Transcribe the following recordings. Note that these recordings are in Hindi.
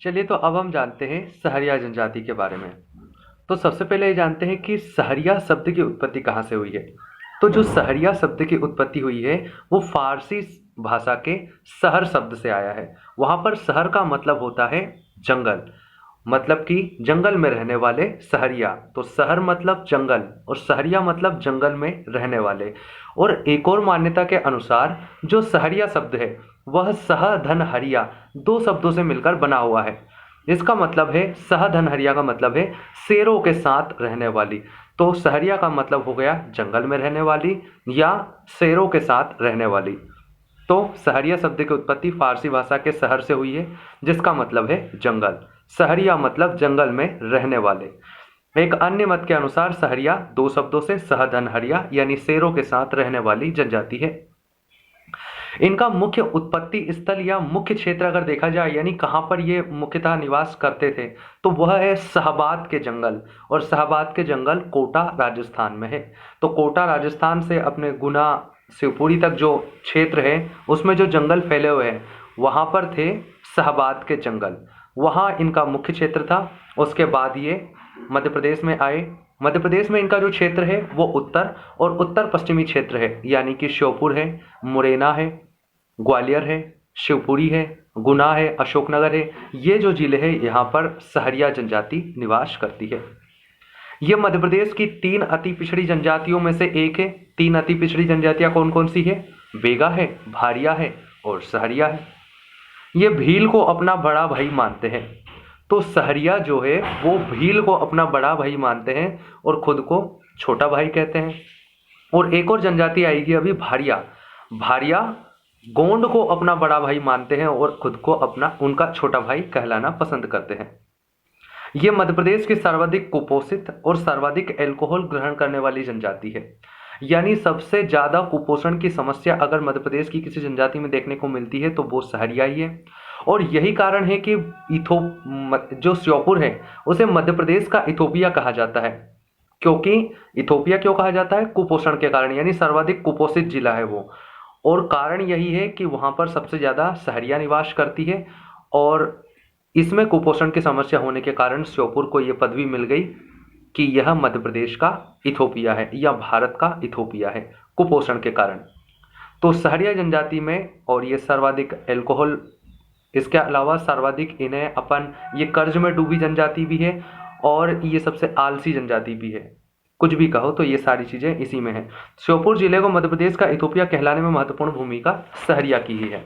चलिए तो अब हम जानते हैं सहरिया जनजाति के बारे में। तो सबसे पहले ये जानते हैं कि सहरिया शब्द की उत्पत्ति कहाँ से हुई है। तो जो सहरिया शब्द की उत्पत्ति हुई है वो फारसी भाषा के सहर शब्द से आया है। वहाँ पर सहर का मतलब होता है जंगल, मतलब कि जंगल में रहने वाले सहरिया। तो सहर मतलब जंगल और सहरिया मतलब जंगल में रहने वाले। और एक और मान्यता के अनुसार जो सहरिया शब्द है वह सह धन हरिया दो शब्दों से मिलकर बना हुआ है। इसका मतलब है सह धन हरिया का मतलब है शेरों के साथ रहने वाली। तो सहरिया का मतलब हो गया जंगल में रहने वाली या शेरों के साथ रहने वाली। तो सहरिया शब्द की उत्पत्ति फारसी भाषा के शहर से हुई है जिसका मतलब है जंगल। सहरिया मतलब जंगल में रहने वाले। एक अन्य मत के अनुसार सहरिया दो शब्दों से सहधनहरिया यानी शेरों के साथ रहने वाली जनजाति है। इनका मुख्य उत्पत्ति स्थल या मुख्य क्षेत्र अगर देखा जाए यानी कहाँ पर ये मुख्यतः निवास करते थे तो वह है शाहबाद के जंगल। और शाहबाद के जंगल कोटा राजस्थान में है। तो कोटा राजस्थान से अपने गुना शिवपुरी तक जो क्षेत्र है उसमें जो जंगल फैले हुए हैं वहाँ पर थे शाहबाद के जंगल। वहाँ इनका मुख्य क्षेत्र था। उसके बाद ये मध्य प्रदेश में आए। मध्य प्रदेश में इनका जो क्षेत्र है वो उत्तर और उत्तर पश्चिमी क्षेत्र है यानी कि श्योपुर है, मुरैना है, ग्वालियर है, शिवपुरी है, गुना है, अशोकनगर है। ये जो जिले हैं यहाँ पर सहरिया जनजाति निवास करती है। ये मध्य प्रदेश की तीन अति पिछड़ी जनजातियों में से एक है। तीन अति पिछड़ी जनजातियाँ कौन कौन सी है? बेगा है, भारिया है और सहरिया है। ये भील को अपना बड़ा भाई मानते हैं। तो सहरिया जो है वो भील को अपना बड़ा भाई मानते हैं और खुद को छोटा भाई कहते हैं। और एक और जनजाति आएगी अभी भारिया। भारिया गोंड को अपना बड़ा भाई मानते हैं और खुद को अपना उनका छोटा भाई कहलाना पसंद करते हैं। ये मध्य प्रदेश की सर्वाधिक कुपोषित और सर्वाधिक अल्कोहल ग्रहण करने वाली जनजाति है। यानी सबसे ज्यादा कुपोषण की समस्या अगर मध्य प्रदेश की किसी जनजाति में देखने को मिलती है तो वो सहरिया ही है। और यही कारण है कि जो श्योपुर है उसे मध्य प्रदेश का इथोपिया कहा जाता है। क्योंकि इथोपिया क्यों कहा जाता है? कुपोषण के कारण, यानी सर्वाधिक कुपोषित जिला है वो। और कारण यही है कि वहां पर सबसे ज्यादा सहरिया निवास करती है और इसमें कुपोषण की समस्या होने के कारण श्योपुर को यह पदवी मिल गई कि यह मध्य प्रदेश का इथोपिया है या भारत का इथोपिया है कुपोषण के कारण। तो सहरिया जनजाति में और ये सर्वाधिक अल्कोहल, इसके अलावा सर्वाधिक इन्हें अपन ये कर्ज में डूबी जनजाति भी है और ये सबसे आलसी जनजाति भी है। कुछ भी कहो तो ये सारी चीजें इसी में है। श्योपुर जिले को मध्य प्रदेश का इथोपिया कहलाने में महत्वपूर्ण भूमिका सहरिया की ही है।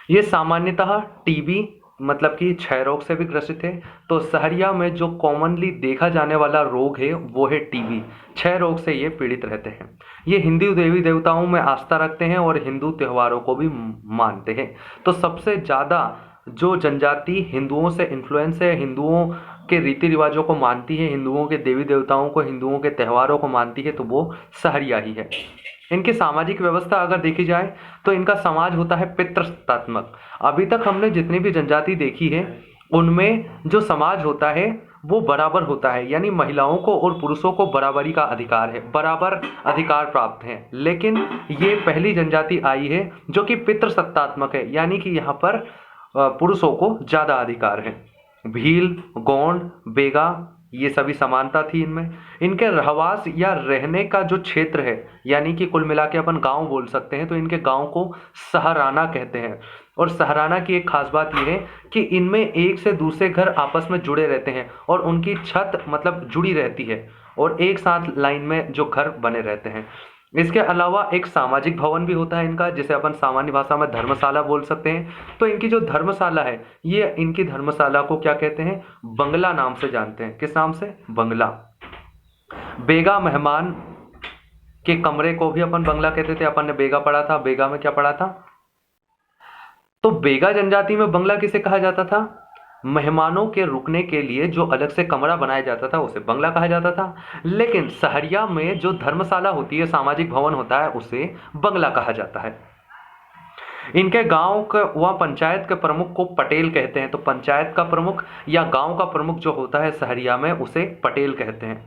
ये सामान्यतः टीबी मतलब कि क्षय रोग से भी ग्रसित है। तो सहरिया में जो कॉमनली देखा जाने वाला रोग है वो है टीबी। क्षय रोग से ये पीड़ित रहते हैं। ये हिंदू देवी देवताओं में आस्था रखते हैं और हिंदू त्योहारों को भी मानते हैं। तो सबसे ज़्यादा जो जनजाति हिंदुओं से इन्फ्लुएंस है, हिंदुओं के रीति रिवाजों को मानती है, हिंदुओं के देवी देवताओं को, हिंदुओं के त्योहारों को मानती है, तो वो सहरिया ही है। इनकी सामाजिक व्यवस्था अगर देखी जाए तो इनका समाज होता है पितृसत्तात्मक। अभी तक हमने जितनी भी जनजाति देखी है उनमें जो समाज होता है वो बराबर होता है, यानी महिलाओं को और पुरुषों को बराबरी का अधिकार है, बराबर अधिकार प्राप्त है। लेकिन ये पहली जनजाति आई है जो कि पितृसत्तात्मक है, यानी कि यहाँ पर पुरुषों को ज्यादा अधिकार है। भील, गोंड, बेगा ये सभी समानता थी इनमें। इनके रहवास या रहने का जो क्षेत्र है, यानी कि कुल मिला के अपन गांव बोल सकते हैं, तो इनके गांव को सहराना कहते हैं। और सहराना की एक खास बात यह है कि इनमें एक से दूसरे घर आपस में जुड़े रहते हैं और उनकी छत मतलब जुड़ी रहती है और एक साथ लाइन में जो घर बने रहते हैं। इसके अलावा एक सामाजिक भवन भी होता है इनका, जिसे अपन सामान्य भाषा में धर्मशाला बोल सकते हैं। तो इनकी जो धर्मशाला है ये इनकी धर्मशाला को क्या कहते हैं? बंगला नाम से जानते हैं। किस नाम से? बंगला। बेगा मेहमान के कमरे को भी अपन बंगला कहते थे। अपन ने बेगा पढ़ा था, बेगा में क्या पढ़ा था? तो बेगा जनजाति में बंगला किसे कहा जाता था? मेहमानों के रुकने के लिए जो अलग से कमरा बनाया जाता था उसे बंगला कहा जाता था। लेकिन सहरिया में जो धर्मशाला होती है, सामाजिक भवन होता है, उसे बंगला कहा जाता है। इनके गांव का वह पंचायत के प्रमुख को पटेल कहते हैं। तो पंचायत का प्रमुख या गांव का प्रमुख जो होता है सहरिया में उसे पटेल कहते हैं।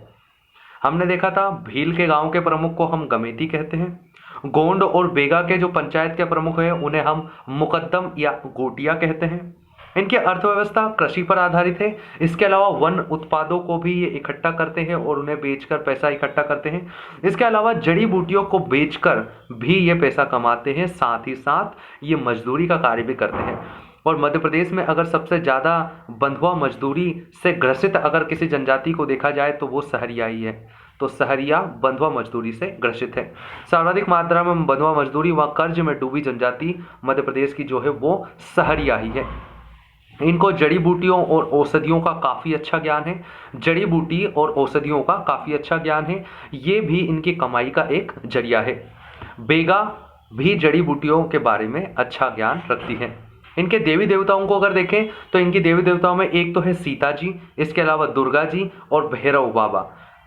हमने देखा था भील के गांव के प्रमुख को हम गमेती कहते हैं। गोंड और बेगा के जो पंचायत के प्रमुख हैं उन्हें हम मुकद्दम या गोटिया कहते हैं। इनकी अर्थव्यवस्था कृषि पर आधारित है। इसके अलावा वन उत्पादों को भी ये इकट्ठा करते हैं और उन्हें बेचकर पैसा इकट्ठा करते हैं। इसके अलावा जड़ी बूटियों को बेचकर भी ये पैसा कमाते हैं, साथ ही साथ ये मजदूरी का कार्य भी करते हैं। और मध्य प्रदेश में अगर सबसे ज़्यादा बंधुआ मजदूरी से ग्रसित अगर किसी जनजाति को देखा जाए तो वो सहरिया ही है। तो सहरिया बंधुआ मजदूरी से ग्रसित है। सर्वाधिक मात्रा में बंधुआ मजदूरी व कर्ज में डूबी जनजाति मध्य प्रदेश की जो है वो सहरिया ही है। इनको जड़ी बूटियों और औषधियों का काफ़ी अच्छा ज्ञान है। जड़ी बूटी और औषधियों का काफ़ी अच्छा ज्ञान है, ये भी इनकी कमाई का एक जरिया है। बेगा भी जड़ी बूटियों के बारे में अच्छा ज्ञान रखती है। इनके देवी देवताओं को अगर देखें तो इनकी देवी देवताओं में एक तो है सीता जी, इसके अलावा दुर्गा जी और भैरव बाबा।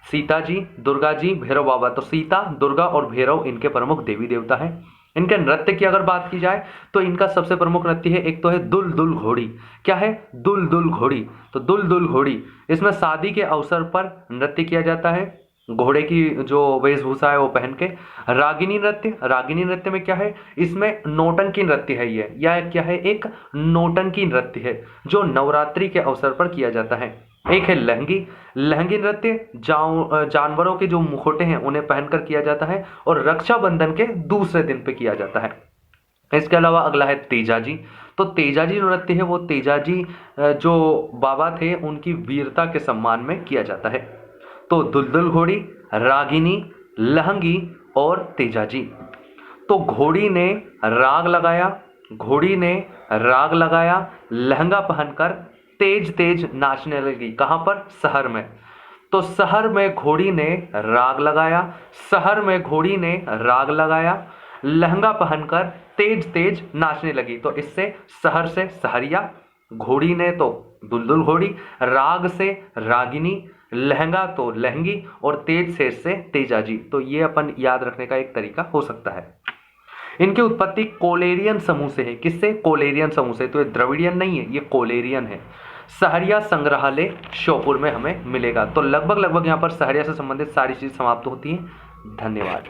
सीता जी, दुर्गा जी, भैरव बाबा। तो सीता, दुर्गा और भैरव इनके प्रमुख देवी देवता हैं। इनके नृत्य की अगर बात की जाए तो इनका सबसे प्रमुख नृत्य है, एक तो है दुल दुल घोड़ी। क्या है? दुल दुल घोड़ी। तो दुल दुल घोड़ी, इसमें शादी के अवसर पर नृत्य किया जाता है, घोड़े की जो वेशभूषा है वो पहन के। रागिनी नृत्य, रागिनी नृत्य में क्या है? इसमें नौटंकी नृत्य है ये, या क्या है? एक नौटंकी नृत्य है जो नवरात्रि के अवसर पर किया जाता है। एक है लहंगी। लहंगी नृत्य जानवरों के जो मुखौटे हैं उन्हें पहनकर किया जाता है और रक्षाबंधन के दूसरे दिन पे किया जाता है। इसके अलावा अगला है तेजाजी। तो तेजाजी नृत्य है वो तेजाजी जो बाबा थे उनकी वीरता के सम्मान में किया जाता है। तो दुलदुल घोड़ी, रागिनी, लहंगी और तेजाजी। तो घोड़ी ने राग लगाया, घोड़ी ने राग लगाया, लहंगा पहनकर तेज तेज नाचने लगी। कहाँ पर? शहर में। तो शहर में घोड़ी ने राग लगाया, शहर में घोड़ी ने राग लगाया, लहंगा पहनकर तेज तेज नाचने लगी। तो इससे शहर से सहरिया, घोड़ी ने तो दुलदुल घोड़ी, राग से रागिनी, लहंगा तो लहंगी और तेज से तेजाजी। तो ये अपन याद रखने का एक तरीका हो सकता है। इनकी उत्पत्ति कोलेरियन समूह से है। किससे? कोलेरियन समूह से। तो ये द्रविडियन नहीं है, ये कोलेरियन है। सहरिया संग्रहालय श्योपुर में हमें मिलेगा। तो लगभग यहाँ पर सहरिया से संबंधित सारी चीज समाप्त होती हैं। धन्यवाद।